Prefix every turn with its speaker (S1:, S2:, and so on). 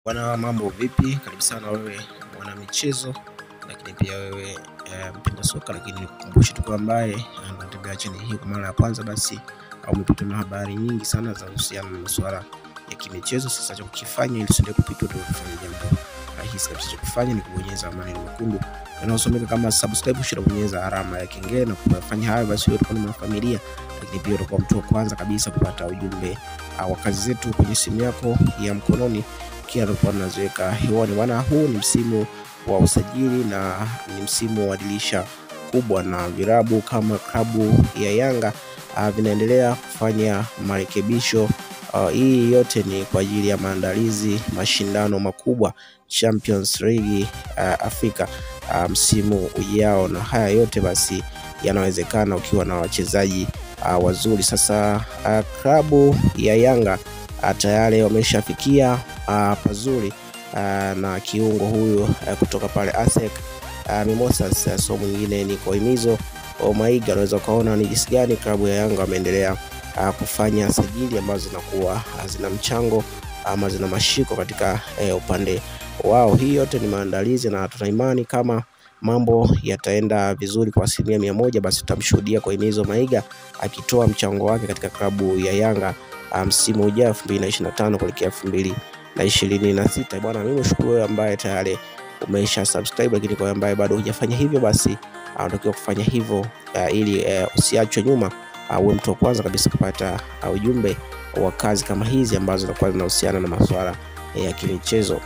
S1: Bwana, mambo vipi? Karibu sana wewe mwana michezo, lakini pia wewe mpenda soka, lakini nikukumbushe tu kwa ambaye anatembea chini hii kwa mara ya kwanza, basi au umepata na habari nyingi sana za uhusiano na masuala ya kimichezo. Sasa cha kukifanya ili usiende kupitwa tu, kufanya jambo rahisi kabisa cha kufanya ni kubonyeza maneno mekundu yanayosomeka kama subscribe, kisha bonyeza alama ya kengele, na kufanya hayo basi wewe utakuwa na familia, lakini pia utakuwa mtu wa kwanza kabisa kupata ujumbe wa kazi zetu kwenye simu yako ya mkononi kila tunapokuwa tunaziweka hewani. Bwana, huu ni msimu wa usajili na ni msimu wa dirisha kubwa, na virabu kama klabu ya Yanga vinaendelea kufanya marekebisho. Hii yote ni kwa ajili ya maandalizi mashindano makubwa Champions League Afrika msimu ujao, na haya yote basi yanawezekana ukiwa na wachezaji wazuri. Sasa klabu ya Yanga tayari wameshafikia pazuri na kiungo huyu kutoka pale ASEC Mimosas, so mwingine ni Koimizo Omaiga. Unaweza kaona ni jinsi gani klabu ya Yanga wameendelea kufanya sajili ambazo zinakuwa zina mchango ama zina mashiko katika upande wao. Hii yote ni maandalizi, na tuna imani kama mambo yataenda vizuri kwa 100%, basi tutamshuhudia Koimizo Omaiga akitoa mchango wake katika klabu ya Yanga msimu ujao 2025 kuelekea 2026. Bwana, mimi nashukuru wewe ambaye tayari umesha subscribe, lakini kwa ambaye bado hujafanya hivyo, basi unatakiwa kufanya hivyo ili usiachwe nyuma, uwe mtu wa kwanza kabisa kupata ujumbe wa kazi kama hizi ambazo zinakuwa zinahusiana na masuala ya kimichezo.